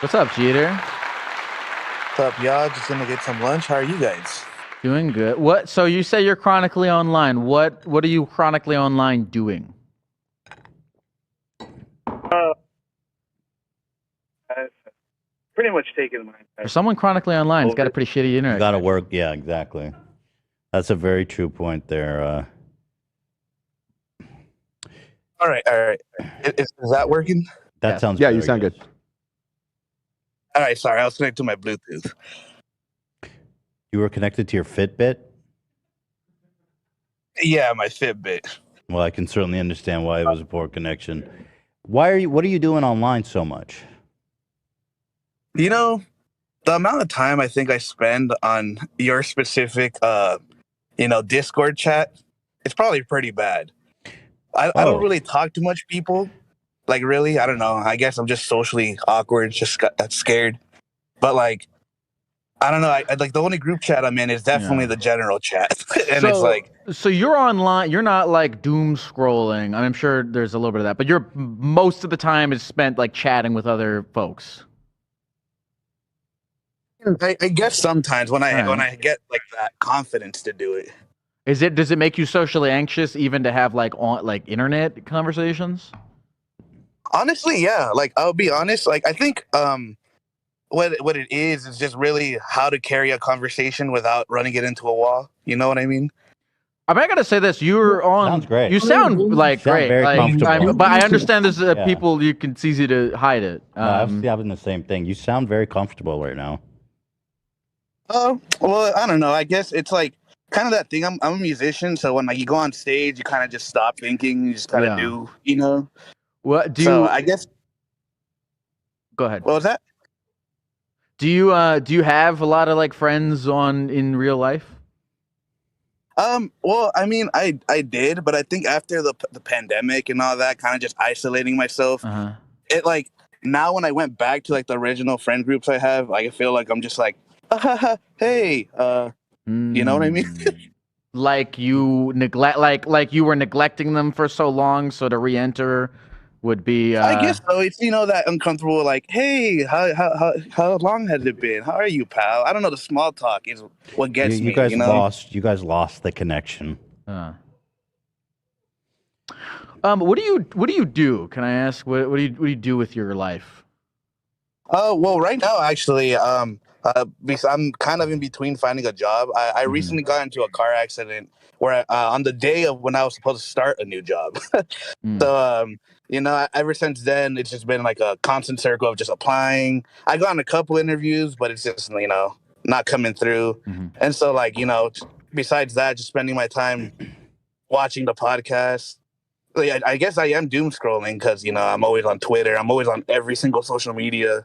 What's up, Jeter? What's up, y'all? Just gonna get some lunch. How are you guys? Doing good. What? So you say you're chronically online. What are you chronically online doing? Uh, I've pretty much taken my For time someone chronically online, it's got a over. pretty shitty You internet got to connection. work. Yeah, exactly. That's a very true point there. All right. Is that working? That Yes. sounds Yeah, you very sound good. good. All right, sorry, I was connected to my Bluetooth. You were connected to your Fitbit? Yeah, my Fitbit. Well, I can certainly understand why it was a poor connection. What are you doing online so much? You know, the amount of time I think I spend on your specific, Discord chat, it's probably pretty bad. I don't Oh, really talk to much people. Like, really, I don't know. I guess I'm just socially awkward, just scared. But like, I don't know. I like the only group chat I'm in is definitely Yeah. the general chat, and it's So like, so you're online. You're not like doom scrolling. I'm sure there's a little bit of that, but you're most of the time is spent like chatting with other folks. I guess sometimes when All right. I get like that confidence to do it. Does it make you socially anxious even to have like internet conversations? Honestly, yeah. Like I'll be honest. Like I think what it is just really how to carry a conversation without running it into a wall. You know what I mean? I mean, I gotta say this: you're on. sounds great. You sound like Sound great. very comfortable. But I understand there's Yeah. people you can. It's easy to hide it. No, I was having the same thing. You sound very comfortable right now. Oh, well, I don't know. I guess it's like kind of that thing. I'm a musician, so when like you go on stage, you kind of just stop thinking. You just kind of Yeah. do. You know. What do So you? I guess Go ahead. what was that? Do you have a lot of like friends on in real life? Well, I mean, I did, but I think after the pandemic and all that, kind of just isolating myself, Uh huh. it like now when I went back to like the original friend groups I have, like, I feel like I'm just like, hey, you know what I mean? Like you neglect, like you were neglecting them for so long, so to re-enter would be. I guess so. It's that uncomfortable, like, hey, how long has it been? How are you, pal? I don't know. The small talk is what You, gets you me. guys lost. You guys lost the connection. Uh. What do you do? Can I ask what do you do with your life? Oh, well, right now, actually, because I'm kind of in between finding a job. I recently got into a car accident where on the day of when I was supposed to start a new job. Mm. So, ever since then, it's just been like a constant circle of just applying. I got on a couple interviews, but it's just, not coming through. Mhm. And so, like, besides that, just spending my time watching the podcast. Like, I guess I am doom scrolling because, I'm always on Twitter. I'm always on every single social media,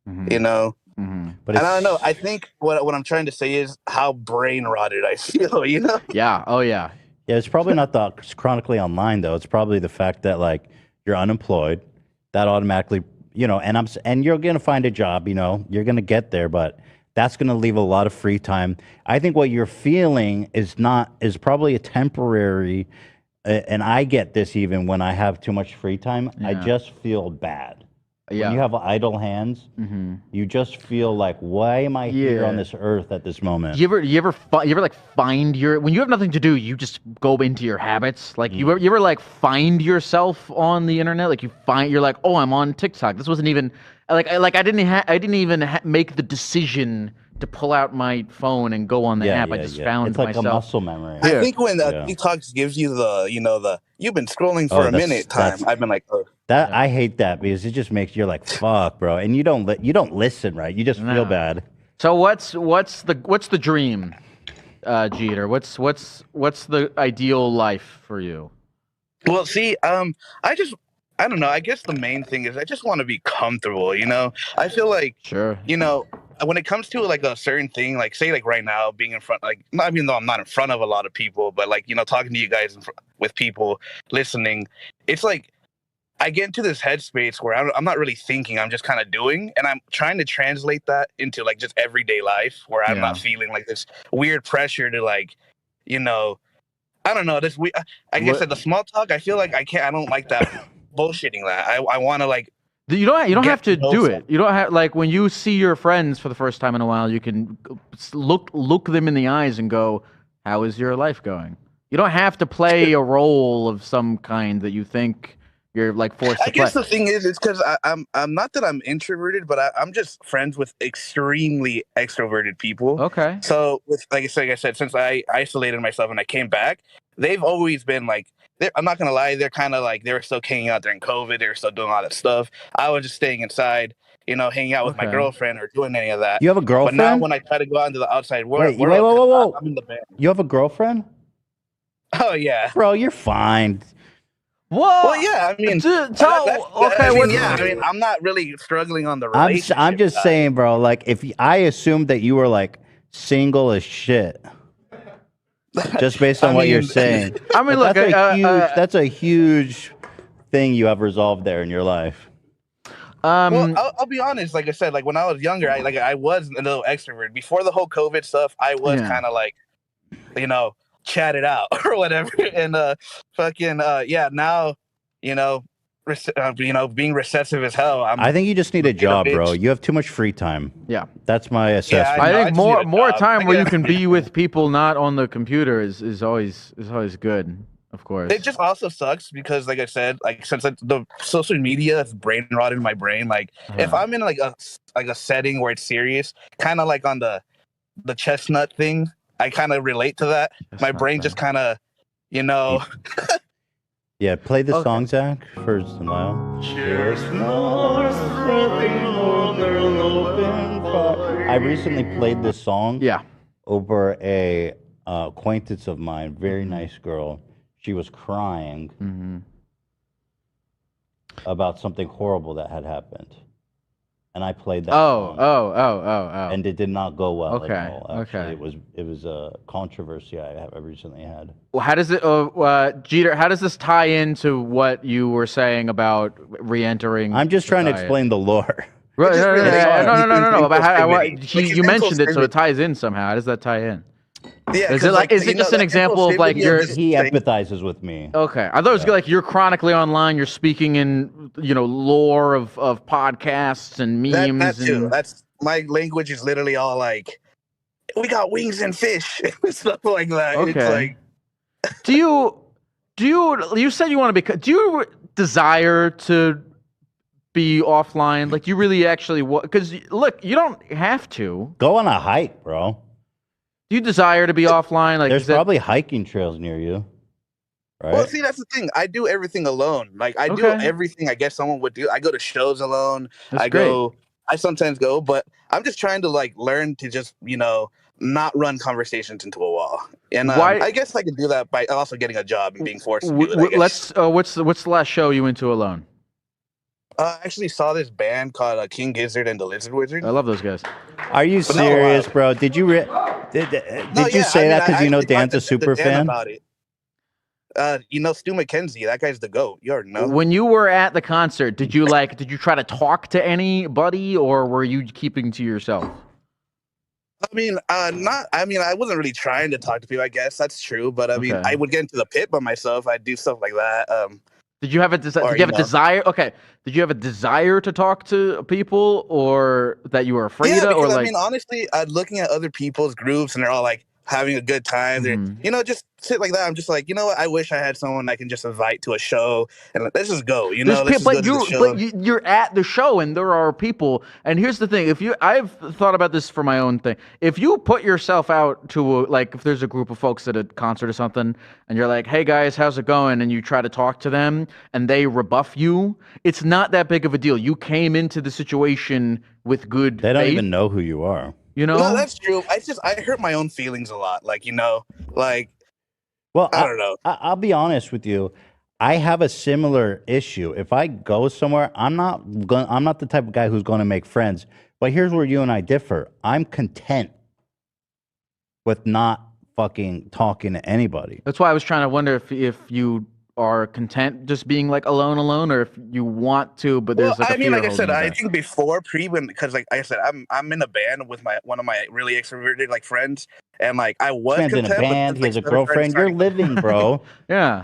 Mhm. you know. But And it's, I don't know. I think what I'm trying to say is how brain rotted I feel, Yeah. Oh yeah. Yeah, it's probably not the chronically online though. It's probably the fact that like you're unemployed. That automatically, and you're gonna find a job. You're gonna get there, but that's gonna leave a lot of free time. I think what you're feeling is probably a temporary, and I get this even when I have too much free time. I Yeah. just feel bad. When Yeah. you have idle hands, Mm-hmm. you just feel like, why am I here on Yeah. this earth at this moment? You ever like find your when you have nothing to do, you just go into your habits. Like you ever like find yourself on the internet? Like you're like, oh, I'm on TikTok. This wasn't even I didn't even make the decision to pull out my phone and go on the Yeah, app. I yeah, just yeah. found It's like a myself. muscle memory. I Yeah. think when Yeah. TikTok gives you the you've been scrolling for Oh, a minute time, I've been like, oh. that Yeah. I hate that because it just makes you're like, fuck, bro, and you don't listen, right? You just No. feel bad. So what's the dream, Jeter? What's the ideal life for you? Well, see, I don't know. I guess the main thing is I just want to be comfortable. I feel like, Sure. when it comes to like a certain thing, like say like right now being in front, like not even though I'm not in front of a lot of people, but like talking to you guys with people listening, it's like I get into this headspace where I'm not really thinking. I'm just kind of doing, and I'm trying to translate that into like just everyday life where I'm Yeah. not feeling like this weird pressure to like, you know, I don't know. I guess What? at the small talk, I feel like I don't like that bullshitting that. I want to like You don't get have to to know do some- it. You don't have like when you see your friends for the first time in a while, you can look them in the eyes and go, "How is your life going?" You don't have to play a role of some kind that you think you're like forced I to play. guess the thing is, it's because I'm not that I'm introverted, but I'm just friends with extremely extroverted people. Okay. So with like I said, since I isolated myself and I came back, they've always been like, I'm not gonna lie, they're kind of like they were still hanging out during COVID. They were still doing all that stuff. I was just staying inside, hanging out with my Okay. girlfriend or doing any of that. You have a But now girlfriend? when I try to go out into the outside Wait, world, whoa. I'm in the band. You have a girlfriend? Oh yeah. Bro, you're fine. Well, yeah. I mean, I'm not really struggling on the relationship. I'm just side. saying, bro. Like, I assumed that you were like single as shit, just based on what you're saying. I mean, But look, that's a huge thing you have resolved there in your life. Well, I'll be honest. Like I said, like when I was younger, I was a little extrovert. Before the whole COVID stuff, I was kind of like, chat it out or whatever. And now, being recessive as hell. I think you just need a job, bro. You have too much free time. Yeah, that's my assessment. I think more time where you can be with people not on the computer is always good. Of course. It just also sucks because, like I said, like since the social media is brain rotted in my brain. Like if I'm in like a setting where it's serious, kind of like on the chestnut thing, I kind of relate to that. My brain just kind of, Yeah, play the song, Zach, for Smile. I recently played this song. Yeah. Over a acquaintance of mine, very nice girl. She was crying about something horrible that had happened, and I played that. Oh. And it did not go well. Okay. At all, actually. Okay. It was a controversy I recently had. Well, how does it, Jeter? How does this tie into what you were saying about re-entering? I'm just trying to explain the lore. Right, no. About how you mentioned it, so it impulsivity. ties in somehow. How does that tie in? Yeah, Is it like is it just an example of like you're? He empathizes with me. Okay, I thought it was like you're chronically online. You're speaking in lore of podcasts and memes. That too. That's my language is literally all like, we got wings and fish stuff like that. Okay. It's like, do you said you want to be? Do you desire to be offline? Like you really actually? Because look, you don't have to go on a hike, bro. Do you desire to be offline? Like there's probably hiking trails near you, right? Well, see, that's the thing. I do everything alone. Like I do everything I guess someone would do. I go to shows alone. I sometimes go, but I'm just trying to like learn to just not run conversations into a wall. And I guess I can do that by also getting a job and being forced to do it. I guess. What's the last show you went to alone? I actually saw this band called King Gizzard and the Lizard Wizard. I love those guys. Are you serious, bro? Did you did you say that because you know Dan's a super fan? About it. Stu McKenzie, that guy's the GOAT. You already know. When you were at the concert, did you try to talk to anybody, or were you keeping to yourself? I wasn't really trying to talk to people, I guess. That's true. But I mean, I would get into the pit by myself. I'd do stuff like that. Did you have a desire? Okay. Did you have a desire to talk to people, or that you were afraid of? Or honestly, looking at other people's groups and they're all like having a good time. They're, just sit like that. I'm just like, you know what? I wish I had someone I can just invite to a show and let's just go. But you're at the show and there are people. And here's the thing: I've thought about this for my own thing. If you put yourself out to if there's a group of folks at a concert or something, and you're like, "Hey guys, how's it going?" and you try to talk to them, and they rebuff you, it's not that big of a deal. You came into the situation with good. They don't even know who you are. No, that's true. I hurt my own feelings a lot. Well, I don't know. I'll be honest with you. I have a similar issue. If I go somewhere, I'm not the type of guy who's going to make friends. But here's where you and I differ. I'm content with not fucking talking to anybody. That's why I was trying to wonder if you are content just being like alone, or if you want to, but there's like I said, I think before because like I said, I'm in a band with one of my really extroverted like friends, and like I was in a band. He has a girlfriend. You're living, bro. Yeah.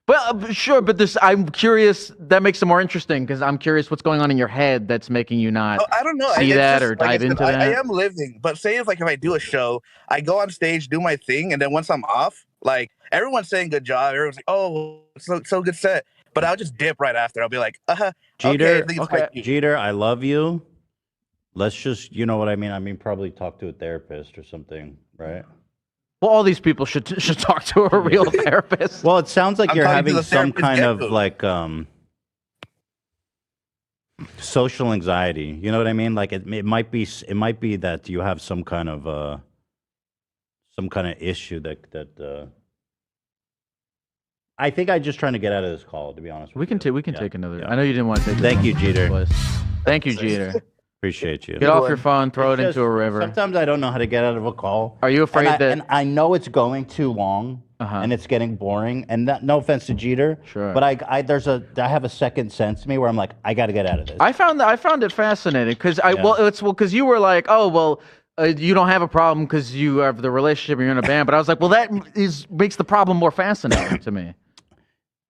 Well, sure, but I'm curious. That makes it more interesting because I'm curious what's going on in your head that's making you not Oh, I don't know. see It's that just, or like I dive said, into I that. am living, but say if I do a show, I go on stage, do my thing, and then once I'm off, like everyone's saying good job, everyone's like, oh, so good set, but I'll just dip right after. I'll be like, okay, I Jeter, think it's my cue. Jeter, I love you. Let's just, you know what I mean? I mean, probably talk to a therapist or something, right? Well, all these people should talk to a real therapist. Well, it sounds like I'm you're talking to having the some therapist, kind of Gecko. like social anxiety. You know what I mean? Like it might be that you have some kind of issue that I think I'm just trying to get out of this call, to be honest. We can take another. yeah. I know you didn't want to take. this Thank one you, Jeter. place. Thank you, Jeter. Appreciate you. Get off your phone, throw it It's into a just- river. Sometimes I don't know how to get out of a call. Are you afraid that? And I know it's going too long, and it's getting boring. And no offense to Jeter, Sure. but I have a second sense to me where I'm like, I got to get out of this. I found it fascinating because because you were like, oh well, you don't have a problem because you have the relationship and you're in a band. But I was like, well, that makes the problem more fascinating to me.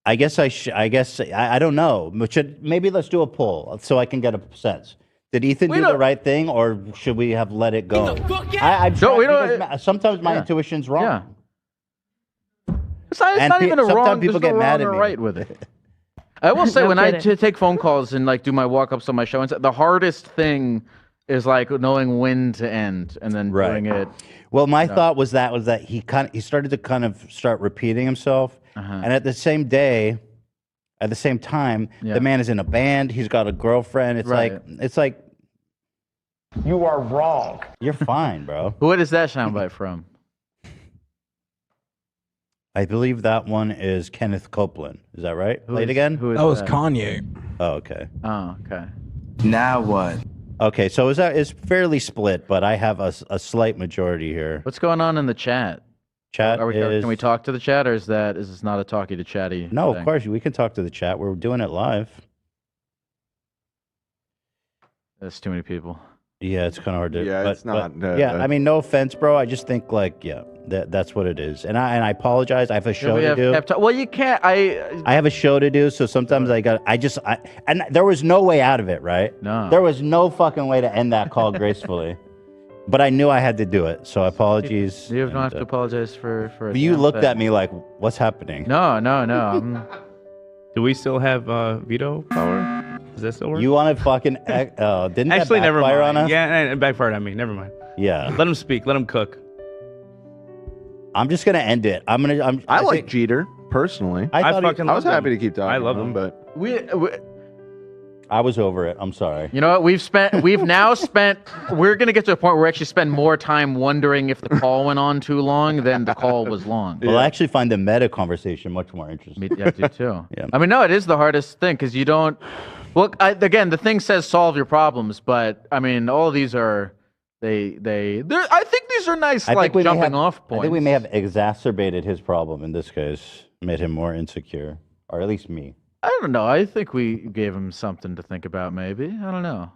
I guess I don't know. Maybe let's do a poll so I can get a sense. Did Ethan do the right thing, or should we have let it go? Sometimes my intuition's wrong. Yeah. It's not even a wrong. Sometimes people get mad at me. Right with it. I will say when I take phone calls and like do my walk-ups on my show, the hardest thing is like knowing when to end and then doing it. Well, my thought was that he started to kind of start repeating himself, and at the same time, the man is in a band. He's got a girlfriend. It's like you are wrong. You're fine, bro. What is that soundbite from? I believe that one is Kenneth Copeland. Is that right? Play it again. That was Kanye. Oh, okay. Oh, okay. Now what? Okay, so it's fairly split, but I have a slight majority here. What's going on in the chat? Can we talk to the chat, or is this not a talkie to chatty? No, thing? of course we can talk to the chat. We're doing it live. That's too many people. Yeah, it's kind of hard to. Yeah, it's not. Yeah, I mean, no offense, bro. I just think like, that's what it is, and I apologize. I have a show to do. Well, you can't. I have a show to do, so sometimes and there was no way out of it, right? No. There was no fucking way to end that call gracefully. But I knew I had to do it, so apologies. You don't have to apologize for But you looked at me like, what's happening? No. Do we still have veto power? Does that still work? You want to fucking... didn't Actually, that never backfire mind. on us? Yeah, it backfired on me. Never mind. Yeah. Let him speak. Let him cook. I'm just going to end it. I like Jeter, personally. I was happy to keep talking I love to him, but... I was over it. I'm sorry. You know what? We're going to get to a point where we actually spend more time wondering if the call went on too long than the call was long. Well, I actually find the meta conversation much more interesting. I do too. Yeah. I mean, no, it is the hardest thing because you don't. Well, again, the thing says solve your problems, but I mean, all of these are I think these are nice, like jumping off points. I think we may have exacerbated his problem in this case, made him more insecure, or at least me. I don't know. I think we gave him something to think about. Maybe I don't know.